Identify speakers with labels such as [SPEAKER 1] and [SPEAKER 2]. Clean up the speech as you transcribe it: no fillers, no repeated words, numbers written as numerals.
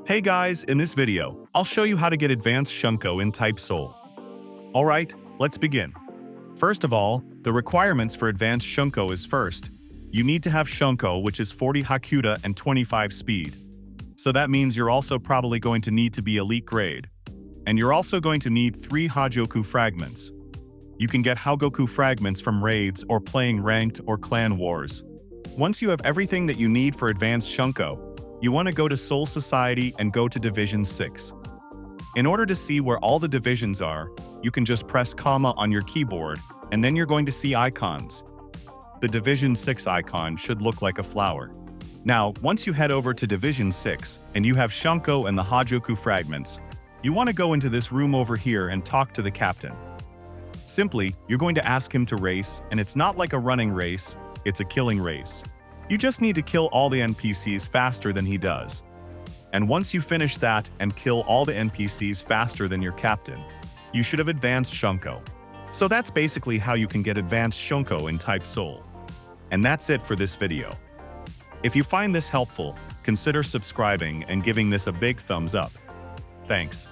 [SPEAKER 1] Hey guys, in this video, I'll show you how to get Advanced Shunko in Type Soul. Alright, let's begin. First of all, the requirements for Advanced Shunko is first, you need to have Shunko, which is 40 Hakuda and 25 speed. So that means you're also probably going to need to be elite grade. And you're also going to need 3 Hajoku fragments. You can get Hagoku fragments from raids or playing ranked or clan wars. Once you have everything that you need for Advanced Shunko, you want to go to Soul Society and go to Division 6. In order to see where all the divisions are, you can just press comma on your keyboard, and then you're going to see icons. The Division 6 icon should look like a flower. Now, once you head over to Division 6, and you have Shunko and the Hajoku fragments, you want to go into this room over here and talk to the captain. Simply, you're going to ask him to race, and it's not like a running race, it's a killing race. You just need to kill all the NPCs faster than he does. And once you finish that and kill all the NPCs faster than your captain, you should have Advanced Shunko. So that's basically how you can get Advanced Shunko in Type Soul. And that's it for this video. If you find this helpful, consider subscribing and giving this a big thumbs up. Thanks.